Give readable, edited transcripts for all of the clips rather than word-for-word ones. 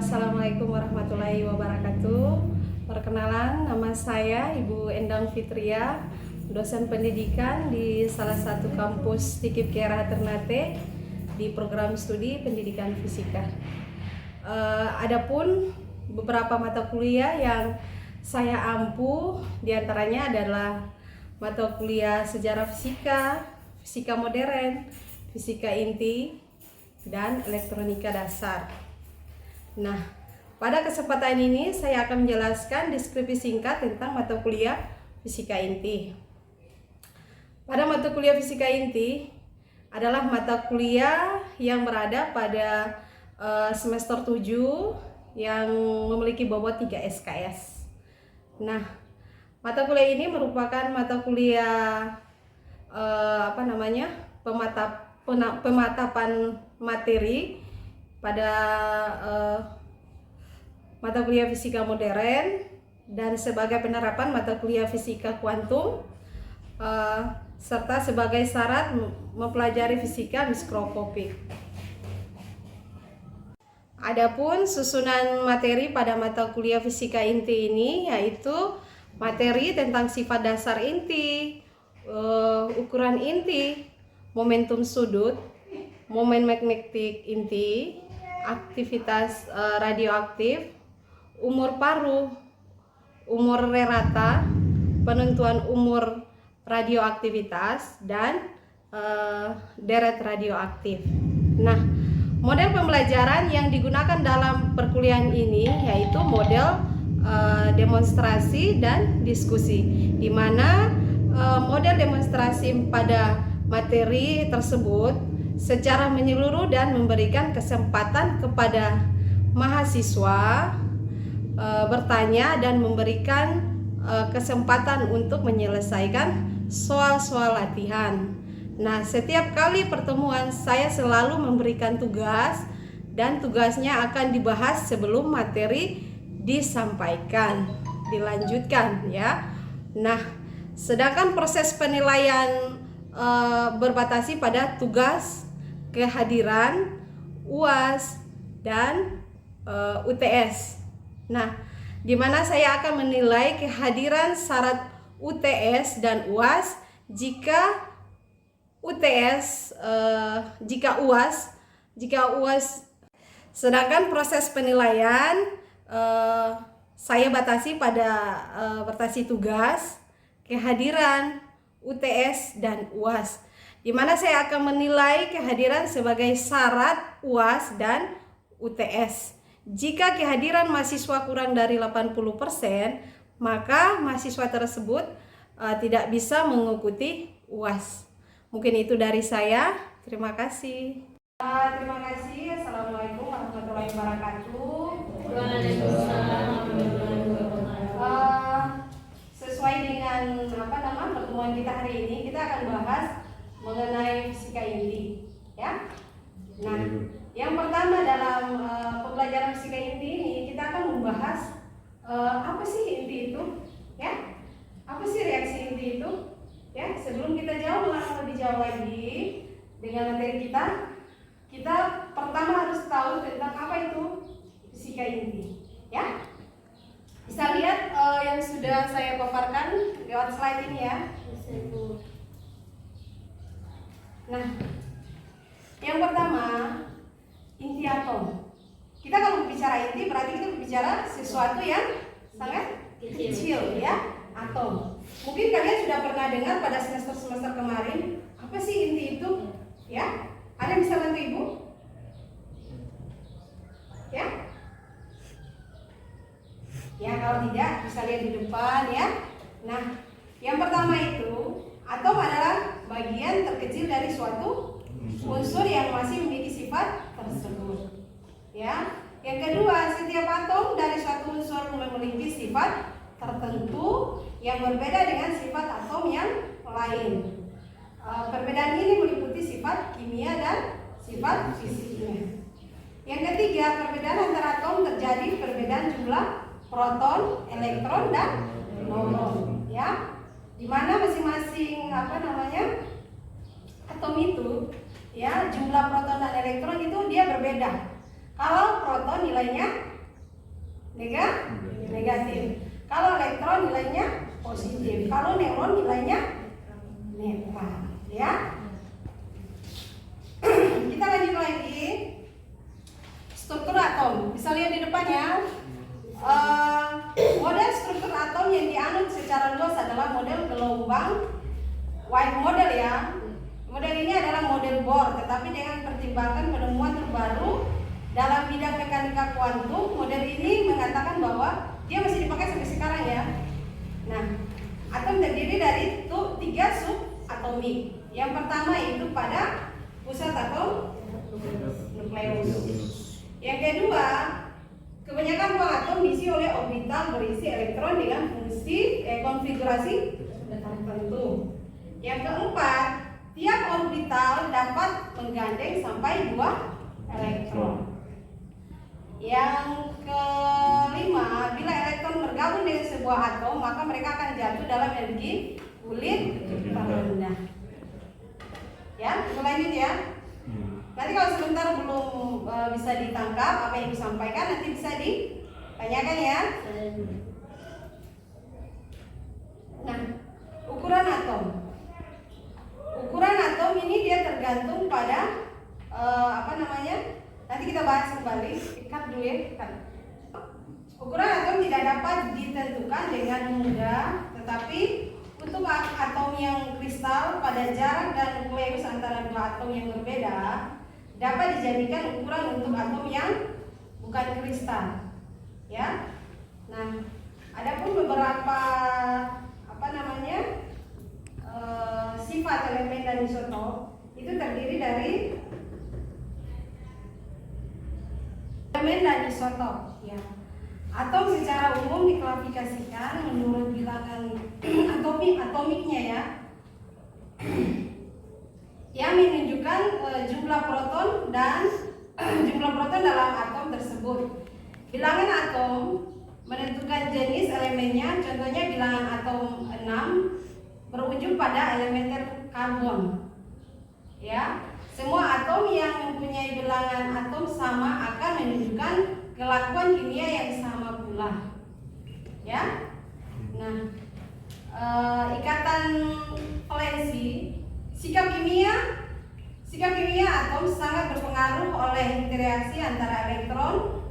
Assalamualaikum warahmatullahi wabarakatuh. Perkenalan, nama saya Ibu Endang Fitria, dosen pendidikan di salah satu kampus Tikip Kera Ternate di program studi pendidikan fisika. Adapun beberapa mata kuliah yang saya ampu diantaranya adalah mata kuliah sejarah fisika, fisika modern, fisika inti, dan elektronika dasar. Nah, pada kesempatan ini saya akan menjelaskan deskripsi singkat tentang mata kuliah fisika inti. Pada mata kuliah fisika inti adalah mata kuliah yang berada pada semester 7 yang memiliki bobot 3 SKS. Nah, mata kuliah ini merupakan mata kuliah pematapan materi pada mata kuliah fisika modern dan sebagai penerapan mata kuliah fisika kuantum serta sebagai syarat mempelajari fisika mikroskopik. Adapun susunan materi pada mata kuliah fisika inti ini yaitu materi tentang sifat dasar inti, ukuran inti, momentum sudut, momen magnetik inti, aktivitas radioaktif, umur paruh, umur rerata, penentuan umur radioaktivitas, dan deret radioaktif. Nah, model pembelajaran yang digunakan dalam perkuliahan ini yaitu model demonstrasi dan diskusi, di mana model demonstrasi pada materi tersebut secara menyeluruh dan memberikan kesempatan kepada mahasiswa bertanya dan memberikan kesempatan untuk menyelesaikan soal-soal latihan. Nah, setiap kali pertemuan saya selalu memberikan tugas dan tugasnya akan dibahas sebelum materi disampaikan, dilanjutkan ya. Nah, sedangkan proses penilaian berbatasi pada tugas, kehadiran, UAS, dan UTS. Nah, di mana saya akan menilai kehadiran syarat UTS dan UAS jika UAS. Sedangkan proses penilaian saya batasi pada batasi tugas, kehadiran, UTS, dan UAS, di mana saya akan menilai kehadiran sebagai syarat UAS dan UTS. Jika kehadiran mahasiswa kurang dari 80%, maka mahasiswa tersebut tidak bisa mengikuti UAS. Mungkin itu dari saya. Terima kasih. Terima kasih. Assalamualaikum warahmatullahi wabarakatuh. Sesuai dengan pertemuan kita hari ini, kita akan bahas mengenai fisika inti, ya. Nah, yang pertama dalam pembelajaran fisika inti ini kita akan membahas apa sih inti itu, ya? Apa sih reaksi inti itu? Ya, sebelum kita lebih jauh lagi dengan materi kita pertama harus tahu tentang apa itu fisika inti, ya. Bisa lihat yang sudah saya paparkan lewat slide ini ya. Nah, yang pertama inti atom. Kita kalau berbicara inti berarti kita berbicara sesuatu yang sangat kecil ya, atom. Mungkin kalian sudah pernah dengar pada semester kemarin apa sih inti itu? Ya, ada yang bisa bantu ibu? Ya? Ya, kalau tidak bisa lihat di depan ya. Nah, yang pertama itu atom adalah bagian terkecil dari suatu unsur yang masih memiliki sifat tersebut. Ya. Yang kedua, setiap atom dari suatu unsur memiliki sifat tertentu yang berbeda dengan sifat atom yang lain. Perbedaan ini meliputi sifat kimia dan sifat fisiknya. Yang ketiga, perbedaan antara atom terjadi perbedaan jumlah proton, elektron, dan neutron, ya. Di mana masing-masing atom itu, ya, jumlah proton dan elektron itu dia berbeda. Kalau proton nilainya negatif. Kalau elektron nilainya positif. Kalau neutron nilainya netral, ya. Kita lanjut lagi. Struktur atom. Bisa lihat di depannya. Model struktur atom yang dianut secara luas adalah model gelombang White model, ya. Model ini adalah model Bohr, tetapi dengan pertimbangan penemuan terbaru dalam bidang mekanika kuantum, model ini mengatakan bahwa dia masih dipakai sampai sekarang, ya. Nah, atom terdiri dari 3 subatomik. Yang pertama itu pada pusat atau nukleus. Yang kedua, kebanyakan buah atom diisi oleh orbital berisi elektron dengan fungsi konfigurasi tertentu. Yang keempat, tiap orbital dapat menggandeng sampai 2 elektron. Yang kelima, bila elektron bergabung dengan sebuah atom, maka mereka akan jatuh dalam energi kulit terendah. Ya, kita lanjut ya. Nanti kalau sebentar belum bisa ditangkap apa yang disampaikan, nanti bisa ditanyakan, ya. Nah, ukuran atom. Ukuran atom ini dia tergantung pada nanti kita bahas kembali. Ikat dulu, ya. Ukuran atom tidak dapat ditentukan dengan mudah, tetapi untuk atom yang kristal pada jarak dan nukleus antara 2 atom yang berbeda dapat dijadikan ukuran untuk atom yang bukan kristal, ya. Nah, adapun beberapa sifat elemen dan isotop itu terdiri dari elemen dan isotop, ya. Atom secara umum diklasifikasikan menurut bilangan atomiknya, ya, yang menunjukkan jumlah proton dalam atom tersebut. Bilangan atom menentukan jenis elemennya. Contohnya bilangan atom 6 berujung pada elementer karbon, ya. Semua atom yang mempunyai bilangan atom sama akan menunjukkan kelakuan kimia yang sama pula, ya. Nah, ikatan valensi, sikap kimia atom sangat berpengaruh oleh interaksi antara elektron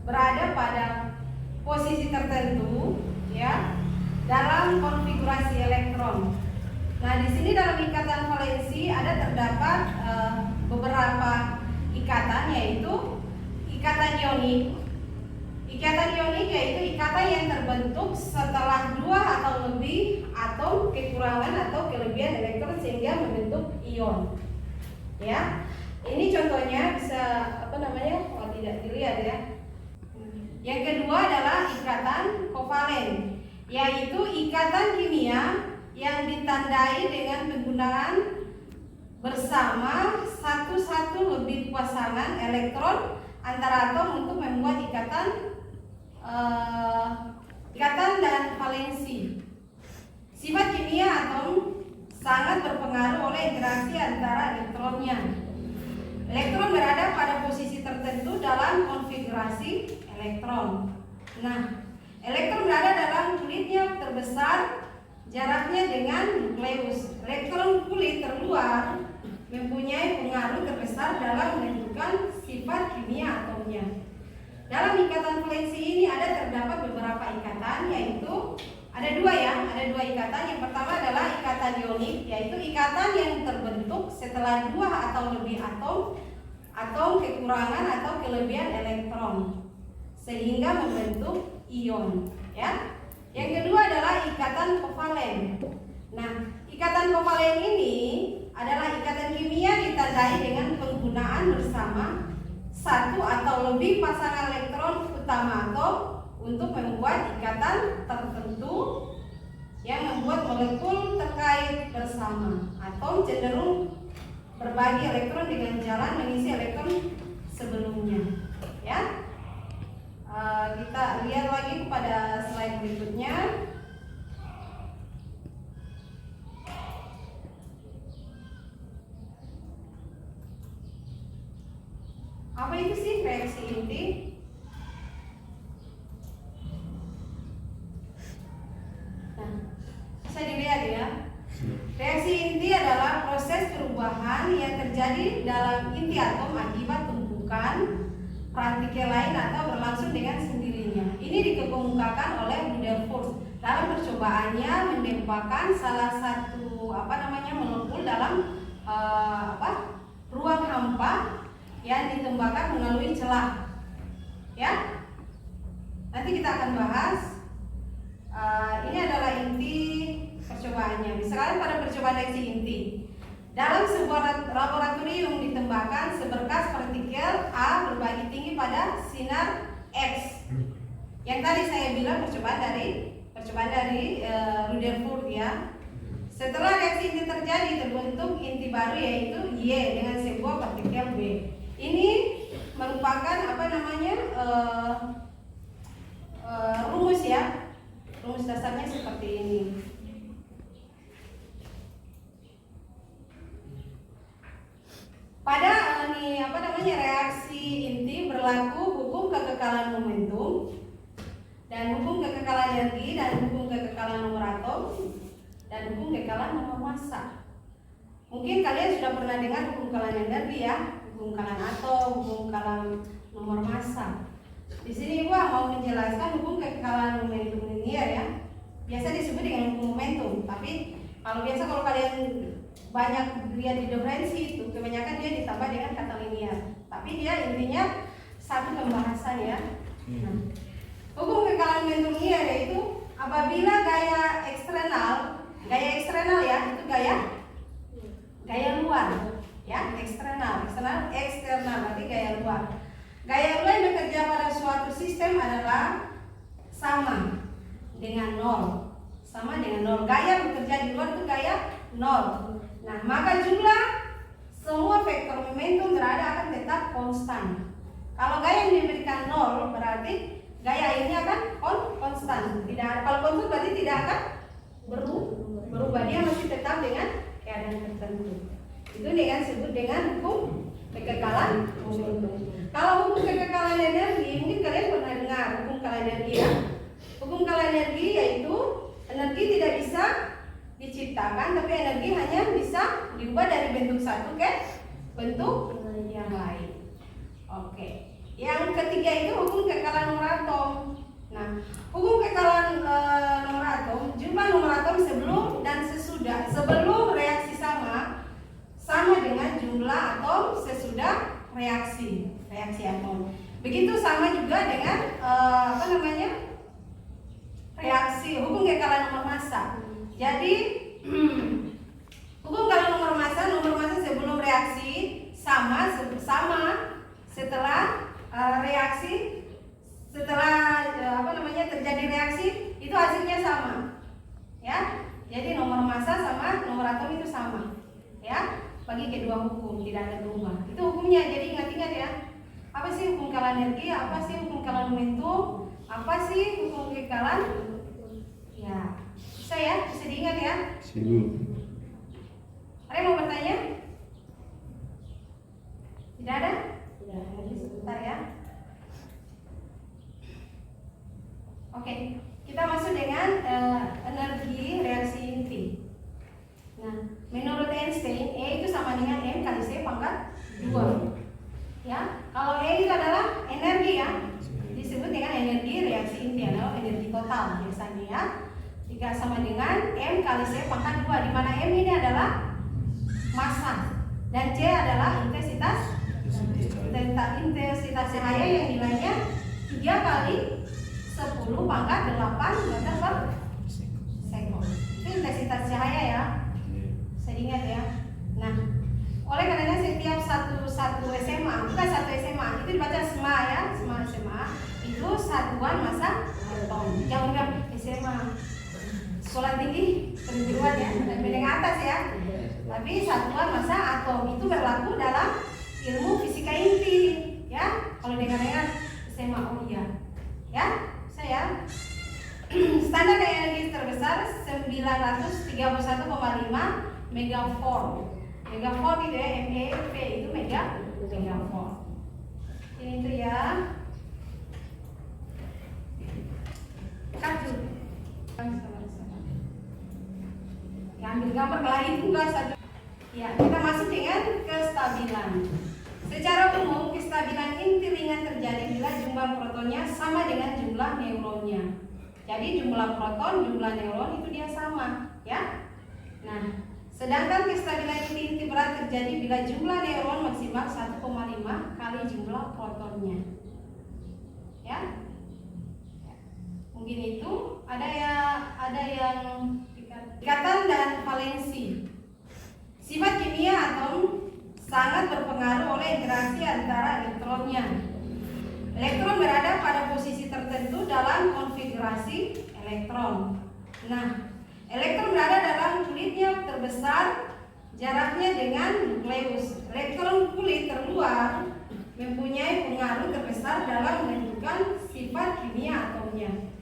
berada pada posisi tertentu, ya, dalam konfigurasi elektron. Nah, di sini dalam ikatan valensi terdapat beberapa ikatan, yaitu ikatan ionik. Ikatan ionik yaitu ikatan yang terbentuk setelah 2 atau lebih atom kekurangan atau kelebihan elektron sehingga membentuk ion, ya. Ini contohnya bisa tidak dilihat, ya. Yang kedua adalah ikatan kovalen, yaitu ikatan kimia yang ditandai dengan penggunaan bersama satu lebih pasangan elektron antara atom untuk membuat ikatan dan valensi. Sifat kimia atom sangat berpengaruh oleh interaksi antara elektronnya. Elektron berada pada posisi tertentu dalam konfigurasi elektron. Nah, elektron berada dalam kulitnya terbesar, jaraknya dengan nukleus. Elektron kulit terluar mempunyai pengaruh terbesar dalam menentukan sifat kimia atomnya. Dalam ikatan valensi ini terdapat beberapa ikatan, yaitu ada 2, ya. Ada 2 ikatan. Yang pertama adalah ikatan ionik, yaitu ikatan yang terbentuk setelah 2 atau lebih atom kekurangan atau kelebihan elektron sehingga membentuk ion, ya. Yang kedua adalah ikatan kovalen. Nah, ikatan kovalen ini adalah ikatan kimia ditandai dengan penggunaan bersama 1 atau lebih pasangan elektron utama atom untuk membuat ikatan tertentu yang membuat molekul terkait bersama. Atom cenderung berbagi elektron dengan jalan mengisi elektron sebelumnya, ya. Kita lihat lagi pada slide berikutnya. Apa itu sih reaksi inti? partikel lain atau berlangsung dengan sendirinya. Ini dikemukakan oleh Rutherford dalam percobaannya menembakkan salah satu molekul dalam ruang hampa yang ditembakkan melalui celah. Ya, nanti kita akan bahas. Ini adalah inti percobaannya. Misalnya pada percobaan reaksi inti, dalam sebuah laboratorium ditembakkan seberkas partikel A berbagi tinggi pada sinar X. Yang tadi saya bilang percobaan dari Rutherford ya. Setelah reaksi inti terjadi, terbentuk inti baru yaitu Y dengan sebuah partikel B. Ini merupakan rumus ya. Rumus dasarnya seperti ini. Pada reaksi inti berlaku hukum kekekalan momentum dan hukum kekekalan energi dan hukum kekekalan nomor atom dan hukum kekekalan nomor massa. Mungkin kalian sudah pernah dengar hukum kekekalan energi ya, hukum kekekalan atom, hukum kekekalan nomor massa. Di sini gua mau menjelaskan hukum kekekalan momentum linear ya. Biasa disebut dengan hukum momentum, tapi kalau kalian banyak lihat di diferensi itu kebanyakan dia ditambah dengan kata linear. Tapi dia intinya satu pembahasan ya. Nah, hukum kekekalan momentum linear yaitu apabila gaya eksternal ya, itu gaya luar ya, eksternal berarti gaya luar. Gaya luar yang bekerja pada suatu sistem adalah sama dengan nol. Gaya bekerja di luar itu gaya nol. Nah, maka jumlah semua vektor momentum berada akan tetap konstan. Kalau gaya yang diberikan nol berarti gaya ini akan konstan. Kalau konstan berarti tidak akan berubah. Dia masih tetap dengan keadaan tertentu. Itu dengan disebut dengan hukum kekekalan momentum. Kalau hukum kekekalan energi, mungkin kalian pernah dengar hukum kekekalan energi ya. Hukum kekekalan energi yaitu energi tidak bisa diciptakan, tapi energi hanya bisa diubah dari bentuk satu ke bentuk yang lain. Oke. Yang ketiga itu hukum kekekalan nomor atom. Nah, hukum kekekalan nomor atom, jumlah nomor atom sebelum dan sesudah, sebelum reaksi sama dengan jumlah atom sesudah reaksi atom. Begitu sama juga dengan reaksi hukum kekekalan nomor massa. Jadi hukum kekekalan nomor massa sebelum reaksi sama setelah reaksi, terjadi reaksi itu hasilnya sama ya. Jadi nomor massa sama nomor atom itu sama ya, bagi kedua hukum tidak ada berubah. Itu hukumnya. Jadi ingat-ingat ya, apa sih hukum kekekalan energi, apa sih hukum kekekalan momentum, apa sih hukum kekekalan ya. Bisa diingat ya. Ada yang mau bertanya? Tidak ada? Tidak. Sebentar ya. Oke, kita masuk dengan energi reaksi inti. Nah, menurut Einstein, E itu sama dengan M kali C pangkat 2. Ya, kalau E itu adalah energi ya, disebut dengan energi reaksi inti atau energi total biasanya ya. Jika sama dengan M kali C pangkat 2, di mana M ini adalah massa dan C adalah intensitas cahaya yang nilainya 3 kali 10 pangkat 8 meter per sekon. Itu intensitas cahaya ya. Saya ingat ya. Nah, oleh karenanya setiap satu SMA, bukan satu SMA, itu dibaca SMA ya, SMA itu satuan massa atom. Jangan bilang SMA sekolah tinggi perguruan ya, dan menengah atas ya. Tapi satuan massa atom itu berlaku dalam ilmu fisika inti ya. Kalau dengar SMA, oh iya ya, saya standar energi terbesar 931,5 megavolt. Megavolt itu ya, MeV itu megavolt. Ini tuh ya. Kacu. Ambil gambar lain juga satu. Ya, kita masuk dengan kestabilan. Secara umum kestabilan inti ringan terjadi jumlah protonnya sama dengan jumlah neuronnya. Jadi jumlah proton, jumlah neuron itu dia sama, ya. Nah, sedangkan kestabilan inti berat terjadi bila jumlah neuron maksimal 1,5 kali jumlah protonnya. Ya. Mungkin itu ada yang ikatan dan valensi. Sifat kimia atom sangat berpengaruh oleh interaksi antara elektronnya. Elektron berada pada posisi tertentu dalam konfigurasi elektron. Nah, elektron berada dalam kulitnya terbesar jaraknya dengan nukleus. Elektron kulit terluar mempunyai pengaruh terbesar dalam menentukan sifat kimia atomnya.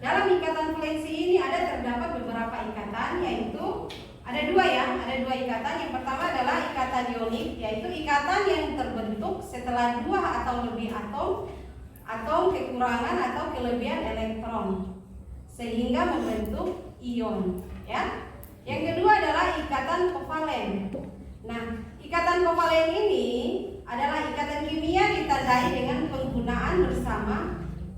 Dalam ikatan valensi ini terdapat beberapa ikatan, yaitu ada dua ikatan. Yang pertama adalah ikatan ionik, yaitu ikatan yang terbentuk setelah dua atau lebih atom kekurangan atau kelebihan elektron sehingga membentuk ion, ya. Yang kedua adalah ikatan kovalen. Nah, ikatan kovalen ini adalah ikatan kimia ditandai dengan penggunaan bersama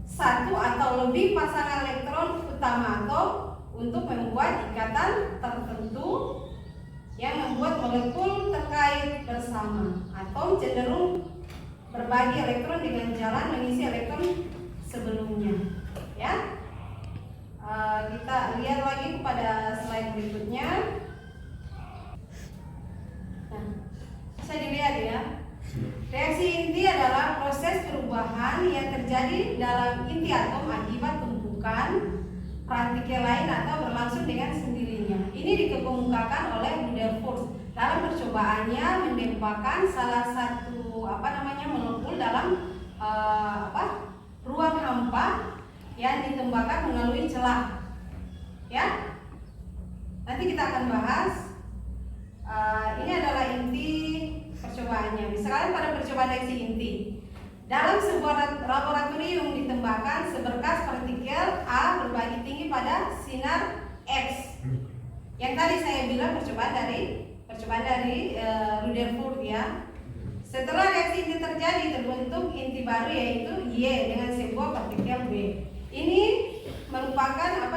satu atau lebih pasangan elektron utama atom untuk membuat ikatan tertentu yang membuat molekul terkait bersama. Atom cenderung berbagi elektron dengan jalan mengisi elektron sebelumnya. Ya, kita lihat lagi pada slide berikutnya. Nah, bisa dilihat ya. Reaksi inti adalah proses perubahan yang terjadi dalam inti atom akibat tumpukan partikel lain atau berlangsung dengan sendirinya. Ini dikemukakan oleh Rutherford dalam percobaannya menembakkan salah satu molekul dalam ruang hampa yang ditembakkan melalui celah. Ya, nanti kita akan bahas. Ini adalah inti percobaannya. Misalkan pada percobaan reaksi inti, dalam sebuah laboratorium ditembakkan seberkas partikel A berbagi tinggi pada sinar X. Yang tadi saya bilang percobaan dari Rutherford, ya. Setelah reaksi inti terjadi, terbentuk inti baru yaitu Y dengan sebuah partikel B. Ini merupakan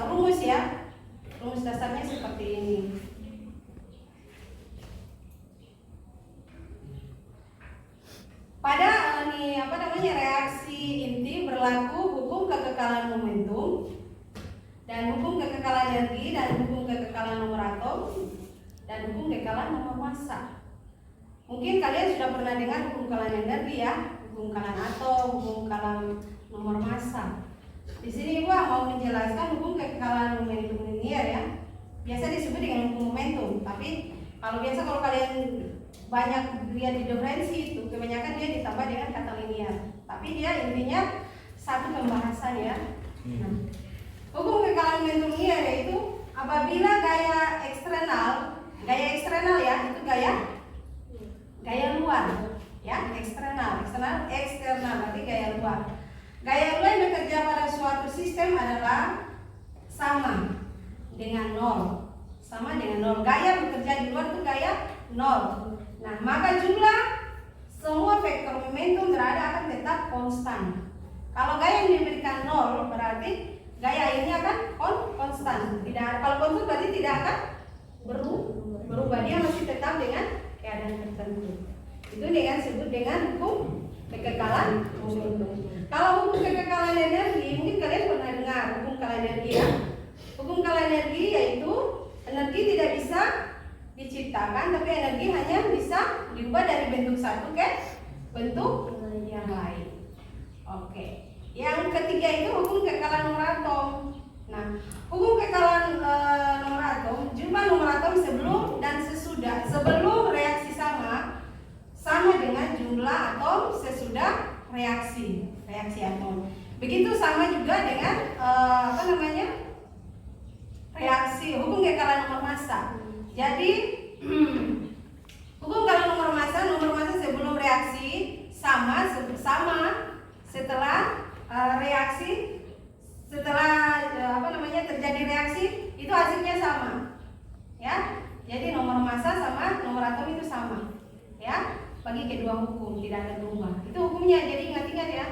rumus, ya. Rumus dasarnya seperti ini. Pada reaksi inti berlaku hukum kekekalan momentum dan hukum kekekalan energi dan hukum kekekalan nomor atom dan hukum kekekalan nomor massa. Mungkin kalian sudah pernah dengar hukum kekekalan energi, ya, hukum kekekalan atom, hukum kekekalan nomor massa. Di sini gua mau menjelaskan hukum kekekalan momentum linear, ya. Biasa disebut dengan hukum momentum, tapi kalau kalian banyak lihat di diferensi itu, kebanyakan dia ditambah dengan kata linear. Tapi dia intinya satu pembahasan, ya. Nah, hukum kekekalan momentum linear yaitu apabila gaya eksternal, ya, itu gaya luar, ya, eksternal berarti gaya luar. Gaya luar yang bekerja pada suatu sistem adalah sama dengan nol. Gaya bekerja di luar itu gaya nol. Nah, maka jumlah semua vektor momentum berada akan tetap konstan. Kalau gaya yang diberikan nol, berarti gaya ini akan konstan. Kalau konstan berarti tidak akan berubah. Dia masih tetap dengan keadaan tertentu. Itu disebut dengan hukum kekekalan momentum. Kalau hukum kekekalan energi, mungkin kalian pernah dengar hukum kekekalan energi, ya. Hukum kekekalan energi yaitu energi tidak bisa diciptakan, tapi energi hanya bisa diubah dari bentuk satu ke bentuk yang lain. Oke. Yang ketiga itu hukum kekekalan nomor atom. Nah, hukum kekekalan nomor atom, jumlah nomor atom sebelum dan sesudah, sebelum reaksi sama dengan jumlah atom sesudah reaksi atom. Begitu sama juga dengan reaksi hukum kekekalan nomor massa. Jadi hukum kekekalan nomor massa sebelum reaksi sama setelah reaksi, terjadi reaksi itu hasilnya sama, ya. Jadi nomor massa sama nomor atom itu sama, ya. bagi kedua hukum, tidak akan berubah. Itu hukumnya, jadi ingat-ingat ya.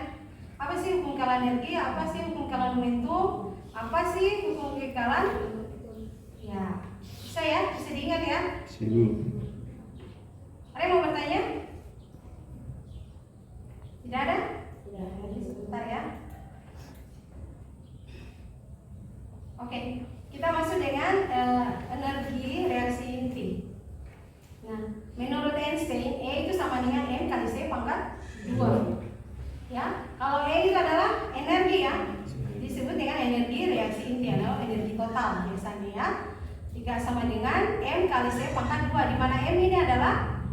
Apa sih hukum kekalahan energi? Apa sih hukum kekalahan momentum? Apa sih hukum kekalahan? Ya, bisa ya, bisa diingat ya. Ada yang mau bertanya? Tidak ada? Tidak. Nanti sebentar ya. Oke, kita masuk dengan energi reaksi inti. Nah, menurut Einstein, E itu sama dengan M kali C pangkat 2. Ya, kalau E itu adalah energi ya, disebut dengan energi reaksi inti atau energi total biasanya ya. Jika sama dengan M kali C pangkat 2, di mana M ini adalah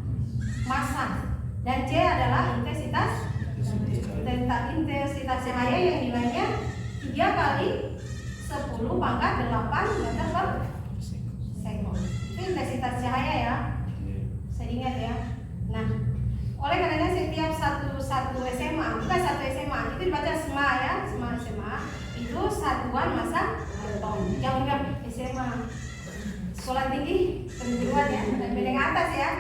massa dan C adalah intensitas cahaya yang nilainya 3 kali 10 pangkat 8 meter per sekon. Itu intensitas cahaya ya. Saya ingat ya. Nah, oleh karena setiap satu SMA, bukan satu SMA, itu dibaca SMA ya, SMA itu satuan massa atom. Jangan SMA sekolah tinggi perguruan ya, dan menengah atas ya.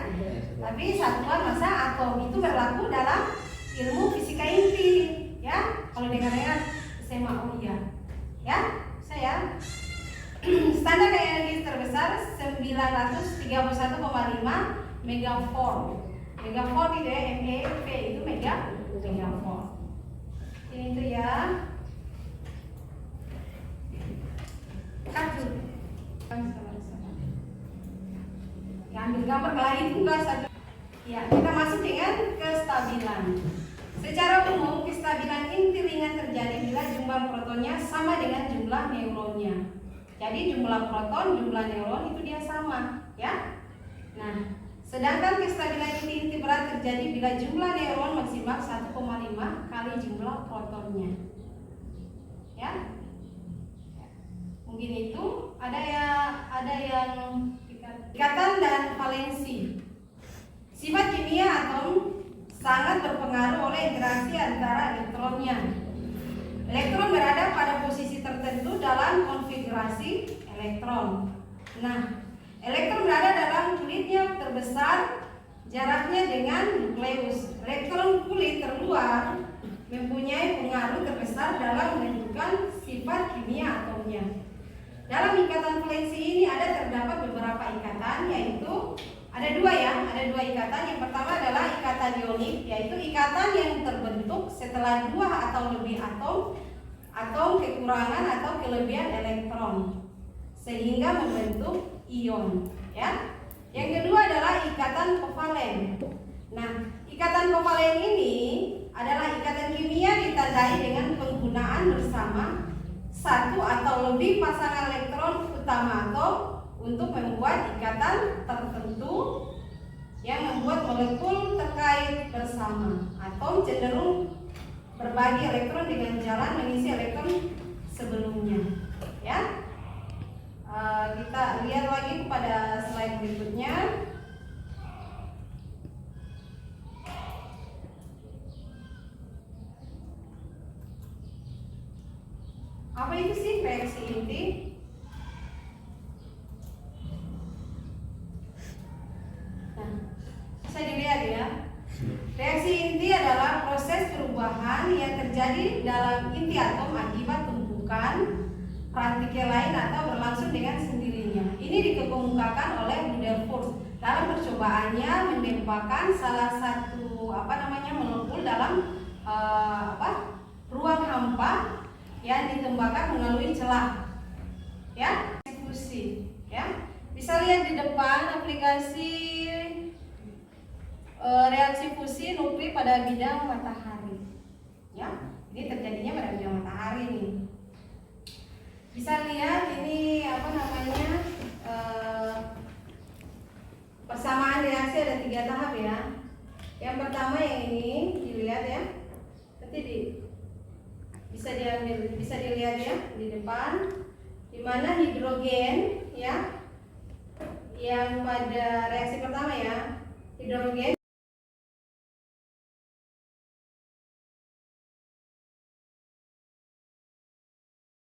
Tapi satuan massa atom itu berlaku dalam ilmu fisika inti ya. Kalau dengar-dengar SMA, oh iya ya, saya standar energi terbesar 931,5 megavolt. Megavolt itu ya, MeV itu megavolt. Ini tuh ya. Kartu. Ya, ambil gambar lain juga satu. Ya, kita masuk dengan kestabilan. Secara umum, kestabilan inti ringan terjadi bila jumlah protonnya sama dengan jumlah neutronnya. Jadi jumlah proton, jumlah neutron itu dia sama, ya. Nah, sedangkan kestabilan inti berat terjadi bila jumlah neutron maksimal 1,5 kali jumlah protonnya. Ya. Mungkin itu ada yang ikatan dan valensi. Sifat kimia atom sangat berpengaruh oleh interaksi antara elektronnya. Elektron berada pada posisi tertentu dalam konfigurasi elektron. Nah, elektron berada dalam kulitnya terbesar jaraknya dengan nukleus. Elektron kulit terluar mempunyai pengaruh terbesar dalam menentukan sifat kimia atomnya. Dalam ikatan valensi ini terdapat beberapa ikatan, yaitu ada dua ikatan. Yang pertama adalah ikatan ionik, yaitu ikatan yang terbentuk setelah dua atau lebih atom kekurangan atau kelebihan elektron sehingga membentuk ion, ya. Yang kedua adalah ikatan kovalen. Nah, ikatan kovalen ini adalah ikatan kimia ditandai dengan penggunaan bersama satu atau lebih pasangan elektron utama atom untuk membuat ikatan tertentu yang membuat molekul terkait bersama. Atom cenderung berbagi elektron dengan jalan mengisi elektron sebelumnya. Ya, kita lihat lagi kepada slide berikutnya. Apa itu sih reaksi inti? Nah, bisa dilihat ya. Reaksi inti adalah proses perubahan yang terjadi dalam inti atom akibat tumpukan partikel lain atau berlangsung dengan sendirinya. Ini dikemukakan oleh Rutherford dalam percobaannya menembakkan salah satu molekul dalam ruang hampa yang ditembakkan melalui celah, ya, fusi, ya. Bisa lihat di depan aplikasi reaksi fusi nuklir pada bidang matahari, ya. Ini terjadinya pada bidang matahari nih. Bisa lihat ini persamaan reaksi ada 3 tahap ya. Yang pertama yang ini dilihat ya, nanti bisa dilihat ya di depan, di mana hidrogen ya, yang pada reaksi pertama ya, hidrogen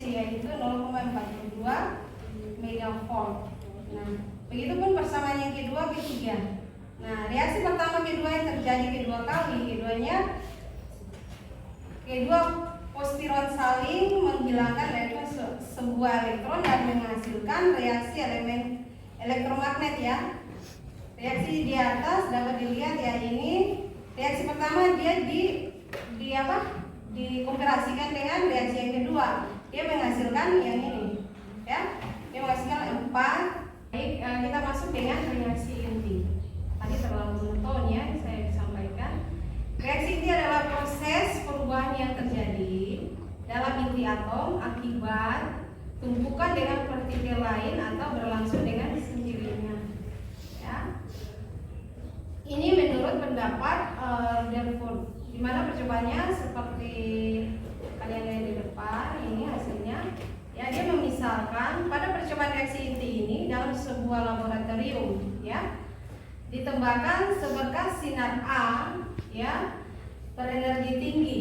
yaitu 0,42 megavolt. Nah, begitupun persamaan yang kedua, ketiga. Nah, reaksi pertama kedua yang terjadi kedua kali, kedua posiron saling menghilangkan sebuah elektron dan menghasilkan reaksi elemen elektromagnet ya. Reaksi di atas dapat dilihat ya, ini reaksi pertama dia dikomparasikan dengan reaksi yang kedua, dia menghasilkan yang ini ya, dia menghasilkan 4. Baik, kita masuk dengan reaksi inti. Tadi terlalu monoton ya saya sampaikan. Reaksi inti adalah proses perubahan yang terjadi dalam inti atom akibat tumpukan dengan partikel lain atau berlangsung dengan sendirinya ya. Ini menurut pendapat Rutherford, di mana percobaannya seperti kalian lihat di depan, ini hasilnya ya. Dia memisalkan pada percobaan reaksi inti ini dalam sebuah laboratorium ya, ditembakkan seberkas sinar A ya berenergi tinggi